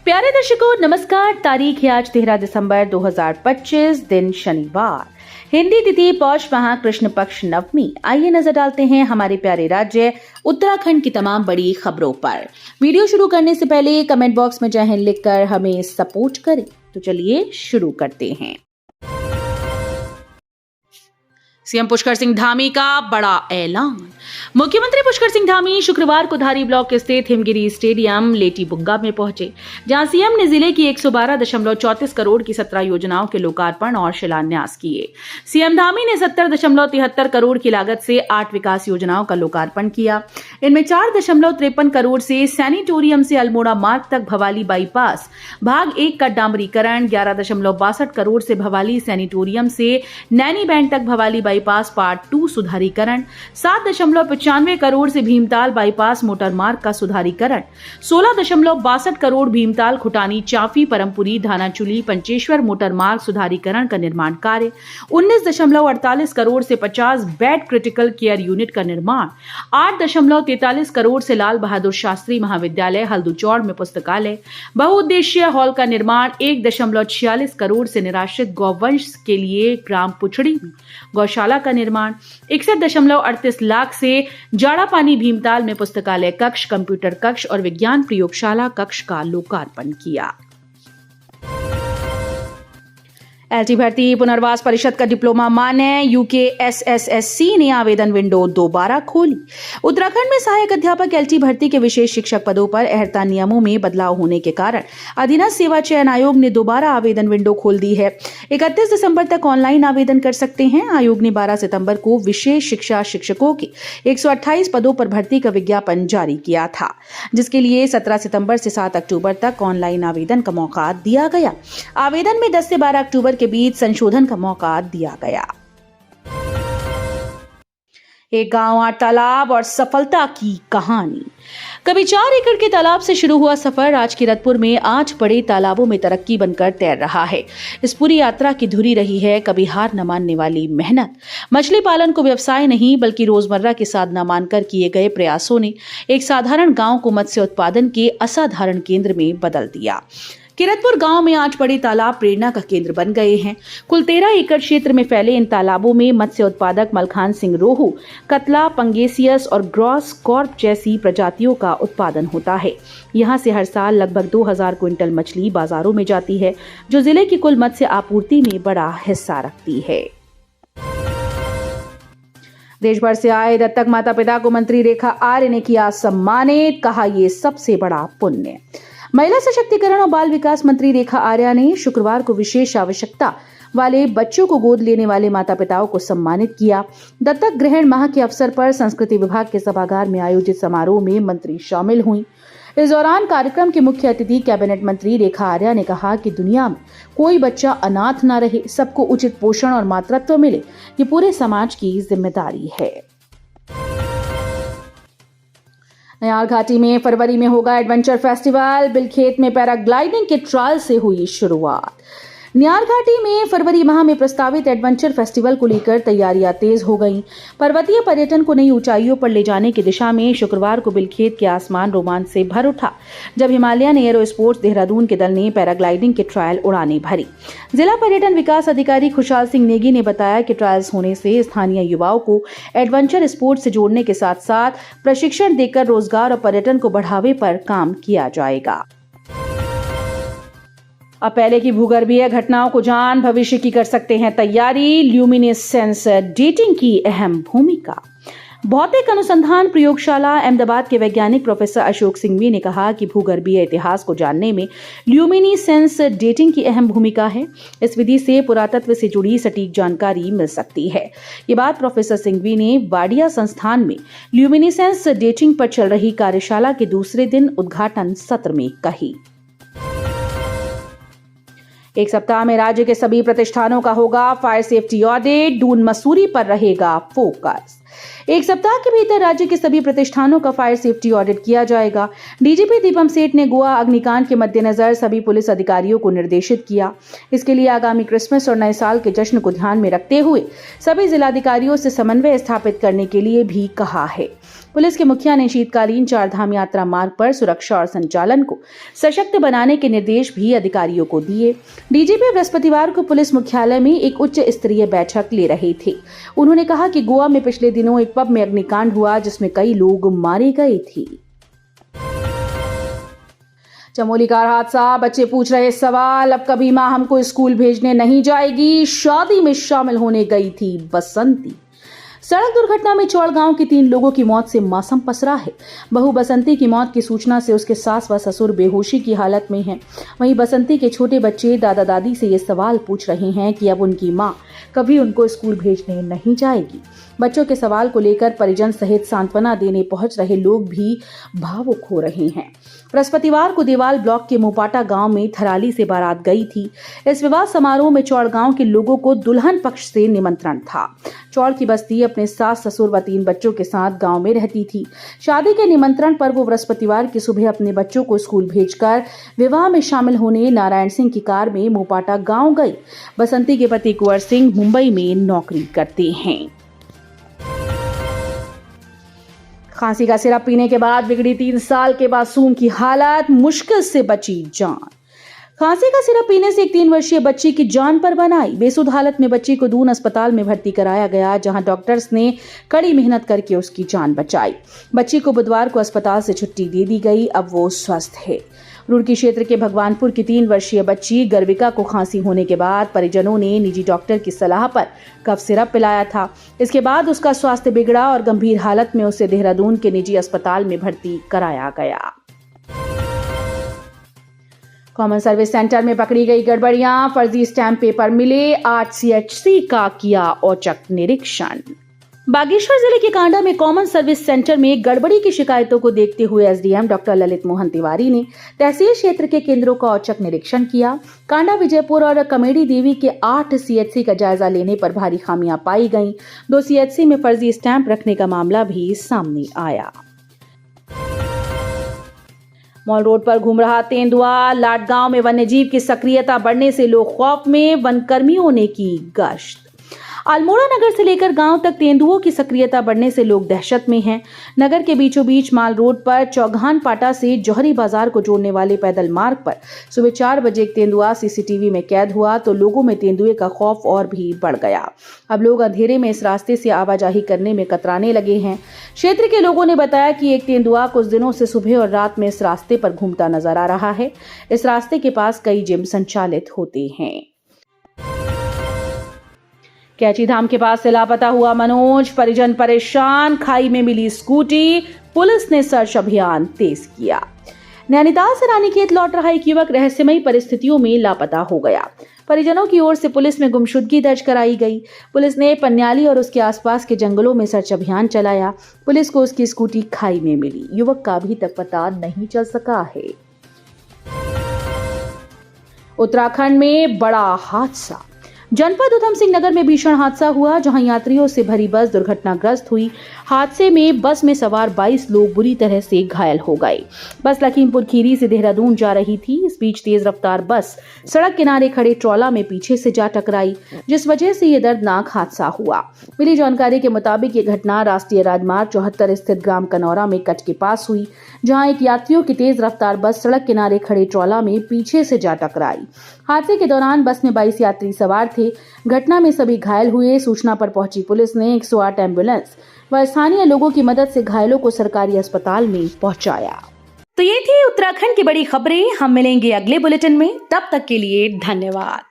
प्यारे दर्शकों नमस्कार। तारीख है आज 13 दिसंबर 2025, दिन शनिवार, हिंदी तिथि पौष माह कृष्ण पक्ष नवमी। आइए नजर डालते हैं हमारे प्यारे राज्य उत्तराखंड की तमाम बड़ी खबरों पर। वीडियो शुरू करने से पहले कमेंट बॉक्स में जय हिंद लिखकर हमें सपोर्ट करें। तो चलिए शुरू करते हैं। सीएम पुष्कर सिंह धामी का बड़ा ऐलान। मुख्यमंत्री पुष्कर सिंह धामी शुक्रवार को धारी ब्लॉक स्थित हिमगिरी स्टेडियम लेटीबुंगा में पहुंचे, जहां सीएम ने जिले की 112.34 करोड़ की 17 योजनाओं के लोकार्पण और शिलान्यास किए। सीएम धामी ने 70.73 करोड़ की लागत से 8 विकास योजनाओं का लोकार्पण किया। इनमें 4.53 करोड़ से सैनिटोरियम से अल्मोड़ा मार्ग तक भवाली बाईपास भाग 1 का डामरीकरण, 11.62 करोड़ से भवाली सैनिटोरियम से नैनी बैंड तक भवाली बाईपास पार्ट 2 सुधारीकरण, 7.95 करोड़ से भीमताल बाईपास मोटर मार्ग का सुधारीकरण, 16.62 करोड़ भीमताल खुटानी चाफी परमपुरी धानाचुली पंचेश्वर मोटर मार्ग सुधारीकरण का निर्माण कार्य, 19.48 करोड़ से 50 बेड क्रिटिकल केयर यूनिट का निर्माण, 8.43 करोड़ से लाल बहादुर शास्त्री महाविद्यालय हल्दूचौड़ में पुस्तकालय, बहुउद्देशीय हॉल का निर्माण, 1.46 करोड़ से निराश्रित गौवंश के लिए ग्राम पुछड़ी में गौशाला का निर्माण, 61.38 लाख से जाड़ा पानी भीमताल में पुस्तकालय कक्ष, कंप्यूटर कक्ष और विज्ञान प्रयोगशाला कक्ष का लोकार्पण किया। एलटी भर्ती पुनर्वास परिषद का डिप्लोमा मान्य, यूकेएसएसएससी ने आवेदन विंडो दोबारा खोली। उत्तराखंड में सहायक अध्यापक एलटी भर्ती के विशेष शिक्षक पदों पर अर्हता नियमों में बदलाव होने के कारण अधीनस्थ सेवा चयन आयोग ने दोबारा आवेदन विंडो खोल दी है। 31 दिसंबर तक ऑनलाइन आवेदन कर सकते हैं। आयोग ने 12 सितंबर को विशेष शिक्षा शिक्षकों के 128 पदों पर भर्ती का विज्ञापन जारी किया था, जिसके लिए 17 सितंबर से 7 अक्टूबर तक ऑनलाइन आवेदन का मौका दिया गया। आवेदन में 10 से 12 अक्टूबर के बीच संशोधन का मौका दिया गया। एक गांव 8 तालाब और सफलता की कहानी। कभी 4 एकड़ के तालाब से शुरू हुआ सफर आज किरतपुर में 8 बड़े तालाबों में तरक्की बनकर तैर रहा है। इस पूरी यात्रा की धुरी रही है कभी हार न मानने वाली मेहनत। मछली पालन को व्यवसाय नहीं बल्कि रोजमर्रा के साधना मानकर किए गए प्रयासों ने एक साधारण गांव को मत्स्य उत्पादन के असाधारण केंद्र में बदल दिया। किरतपुर गांव में 8 बड़े तालाब प्रेरणा का केंद्र बन गए हैं। कुल 13 एकड़ क्षेत्र में फैले इन तालाबों में मत्स्य उत्पादक मलखान सिंह रोहू, कतला, पंगेसियस और ग्रॉस कॉर्प जैसी प्रजातियों का उत्पादन होता है। यहां से हर साल लगभग 2000 क्विंटल मछली बाजारों में जाती है, जो जिले की कुल मत्स्य आपूर्ति में बड़ा हिस्सा रखती है। देश भर से आए दत्तक माता पिता को मंत्री रेखा आर्य ने किया सम्मानित, कहा ये सबसे बड़ा पुण्य। महिला सशक्तिकरण और बाल विकास मंत्री रेखा आर्या ने शुक्रवार को विशेष आवश्यकता वाले बच्चों को गोद लेने वाले माता पिताओं को सम्मानित किया। दत्तक ग्रहण माह के अवसर पर संस्कृति विभाग के सभागार में आयोजित समारोह में मंत्री शामिल हुई। इस दौरान कार्यक्रम के मुख्य अतिथि कैबिनेट मंत्री रेखा आर्या ने कहा कि दुनिया में कोई बच्चा अनाथ न रहे, सबको उचित पोषण और मातृत्व मिले, ये पूरे समाज की जिम्मेदारी है। नयार घाटी में फरवरी में होगा एडवेंचर फेस्टिवल। बिलखेत में पैराग्लाइडिंग के ट्रायल से हुई शुरुआत। नयार घाटी में फरवरी माह में प्रस्तावित एडवेंचर फेस्टिवल को लेकर तैयारियां तेज हो गईं। पर्वतीय पर्यटन को नई ऊंचाइयों पर ले जाने की दिशा में शुक्रवार को बिलखेत के आसमान रोमांच से भर उठा, जब हिमालयन एरो स्पोर्ट्स देहरादून के दल ने पैराग्लाइडिंग के ट्रायल उड़ानें भरी। जिला पर्यटन विकास अधिकारी खुशहाल सिंह नेगी ने बताया कि ट्रायल्स होने से स्थानीय युवाओं को एडवेंचर स्पोर्ट्स से जोड़ने के साथ साथ प्रशिक्षण देकर रोजगार और पर्यटन को बढ़ावे पर काम किया जाएगा। अब पहले की भूगर्भीय घटनाओं को जान भविष्य की कर सकते हैं तैयारी। ल्यूमिनेसेंस डेटिंग की अहम भूमिका। भौतिक अनुसंधान प्रयोगशाला अहमदाबाद के वैज्ञानिक प्रोफेसर अशोक सिंघवी ने कहा कि भूगर्भीय इतिहास को जानने में ल्यूमिनेसेंस डेटिंग की अहम भूमिका है। इस विधि से पुरातत्व से जुड़ी सटीक जानकारी मिल सकती है। ये बात प्रोफेसर सिंघवी ने वाडिया संस्थान में ल्यूमिनेसेंस डेटिंग पर चल रही कार्यशाला के दूसरे दिन उद्घाटन सत्र में कही। एक सप्ताह में राज्य के सभी प्रतिष्ठानों का होगा fire safety audit. Doon Mussoorie पर रहेगा फोकस। एक सप्ताह के भीतर राज्य के सभी प्रतिष्ठानों का फायर सेफ्टी ऑडिट किया जाएगा। डीजीपी दीपम सेठ ने गोवा अग्निकांड के मद्देनजर सभी पुलिस अधिकारियों को निर्देशित किया। इसके लिए आगामी क्रिसमस और नए साल के जश्न को ध्यान में रखते हुए सभी जिलाधिकारियों से समन्वय स्थापित करने के लिए भी कहा है। पुलिस के मुखिया ने शीतकालीन चारधाम यात्रा मार्ग पर सुरक्षा और संचालन को सशक्त बनाने के निर्देश भी अधिकारियों को दिए। डीजीपी बृहस्पतिवार को पुलिस मुख्यालय में एक उच्च स्तरीय बैठक ले रहे थे। उन्होंने कहा कि गोवा में पिछले दिनों एक पब में अग्निकांड हुआ जिसमें कई लोग मारे गए थे। चमोली कार हादसा, बच्चे पूछ रहे सवाल, अब कभी मां हमको स्कूल भेजने नहीं जाएगी। शादी में शामिल होने गई थी बसंती। सड़क दुर्घटना में चौड़ गांव के 3 लोगों की मौत से मौसम पसरा है। बहू बसंती की मौत की सूचना से उसके सास व ससुर बेहोशी की हालत में हैं। वहीं बसंती के छोटे बच्चे दादा दादी से ये सवाल पूछ रहे हैं कि अब उनकी मां कभी उनको स्कूल भेजने नहीं जाएगी। बच्चों के सवाल को लेकर परिजन सहित सांत्वना देने पहुंच रहे लोग भी भावुक हो रहे हैं। बृहस्पतिवार को देवाल ब्लॉक के मोपाटा गांव में थराली से बारात गई थी। इस विवाह समारोह में चौड़ गांव के लोगों को दुल्हन पक्ष से निमंत्रण था। चौड़ की बस्ती अपने सास ससुर व 3 बच्चों के साथ गांव में रहती थी। शादी के निमंत्रण पर वो बृहस्पतिवार की सुबह अपने बच्चों को स्कूल भेजकर विवाह में शामिल होने नारायण सिंह की कार में मोपाटा गांव गई। बसंती के पति कुंवर सिंह मुंबई में नौकरी करते हैं। खांसी का सिरप पीने के बाद बिगड़ी 3 साल के मासूम की हालत, मुश्किल से बची जान। खांसी का सिरप पीने से एक 3 वर्षीय बच्ची की जान पर बन आई। बेसुध हालत में बच्ची को दून अस्पताल में भर्ती कराया गया, जहां डॉक्टर्स ने कड़ी मेहनत करके उसकी जान बचाई। बच्ची को बुधवार को अस्पताल से छुट्टी दे दी गई। अब वो स्वस्थ है। रुड़की क्षेत्र के भगवानपुर की 3 वर्षीय बच्ची गर्विका को खांसी होने के बाद परिजनों ने निजी डॉक्टर की सलाह पर कफ सिरप पिलाया था। इसके बाद उसका स्वास्थ्य बिगड़ा और गंभीर हालत में उसे देहरादून के निजी अस्पताल में भर्ती कराया गया। कॉमन सर्विस सेंटर में पकड़ी गई गड़बड़ियां, फर्जी स्टैंप पेपर मिले, 8 CHC का किया औचक निरीक्षण। बागेश्वर जिले के कांडा में कॉमन सर्विस सेंटर में गड़बड़ी की शिकायतों को देखते हुए एसडीएम डॉक्टर ललित मोहन तिवारी ने तहसील क्षेत्र के केंद्रों का औचक निरीक्षण किया। कांडा, विजयपुर और कमेडी देवी के 8 CHC का जायजा लेने पर भारी खामियां पाई गईं। 2 CHC में फर्जी स्टैंप रखने का मामला भी सामने आया। मॉल रोड पर घूम रहा तेंदुआ, लाटगांव में वन्यजीव की सक्रियता बढ़ने से लोग खौफ में, वनकर्मियों ने की गश्त। अल्मोड़ा नगर से लेकर गांव तक तेंदुओं की सक्रियता बढ़ने से लोग दहशत में हैं। नगर के बीचों बीच माल रोड पर चौघान पाटा से जौहरी बाजार को जोड़ने वाले पैदल मार्ग पर सुबह 4 बजे एक तेंदुआ सीसीटीवी में कैद हुआ तो लोगों में तेंदुए का खौफ और भी बढ़ गया। अब लोग अंधेरे में इस रास्ते से आवाजाही करने में कतराने लगे हैं। क्षेत्र के लोगों ने बताया कि एक तेंदुआ कुछ दिनों से सुबह और रात में इस रास्ते पर घूमता नजर आ रहा है। इस रास्ते के पास कई जिम संचालित होते हैं। कैची धाम के पास से लापता हुआ मनोज, परिजन परेशान, खाई में मिली स्कूटी, पुलिस ने सर्च अभियान तेज किया। नैनीताल से रानीखेत लौट रहा एक युवक रहस्यमयी परिस्थितियों में लापता हो गया। परिजनों की ओर से पुलिस में गुमशुदगी दर्ज कराई गई। पुलिस ने पन्याली और उसके आसपास के जंगलों में सर्च अभियान चलाया। पुलिस को उसकी स्कूटी खाई में मिली। युवक का अभी तक पता नहीं चल सका है। उत्तराखंड में बड़ा हादसा, जनपद उधम सिंह नगर में भीषण हादसा हुआ, जहां यात्रियों से भरी बस दुर्घटनाग्रस्त हुई। हादसे में बस में सवार 22 लोग बुरी तरह से घायल हो गए। बस लखीमपुर खीरी से देहरादून जा रही थी। इस बीच तेज रफ्तार बस सड़क किनारे खड़े ट्रॉला में पीछे से जा टकराई, जिस वजह से यह दर्दनाक हादसा हुआ। मिली जानकारी के मुताबिक ये घटना राष्ट्रीय राजमार्ग 74 स्थित ग्राम कनौरा में कट के पास हुई, जहां एक यात्रियों की तेज रफ्तार बस सड़क किनारे खड़े ट्रॉला में पीछे से जा टकराई। हादसे के दौरान बस में 22 यात्री सवार थे। घटना में सभी घायल हुए। सूचना पर पहुंची पुलिस ने 108 एम्बुलेंस व स्थानीय लोगों की मदद से घायलों को सरकारी अस्पताल में पहुंचाया। तो ये थी उत्तराखंड की बड़ी खबरें। हम मिलेंगे अगले बुलेटिन में, तब तक के लिए धन्यवाद।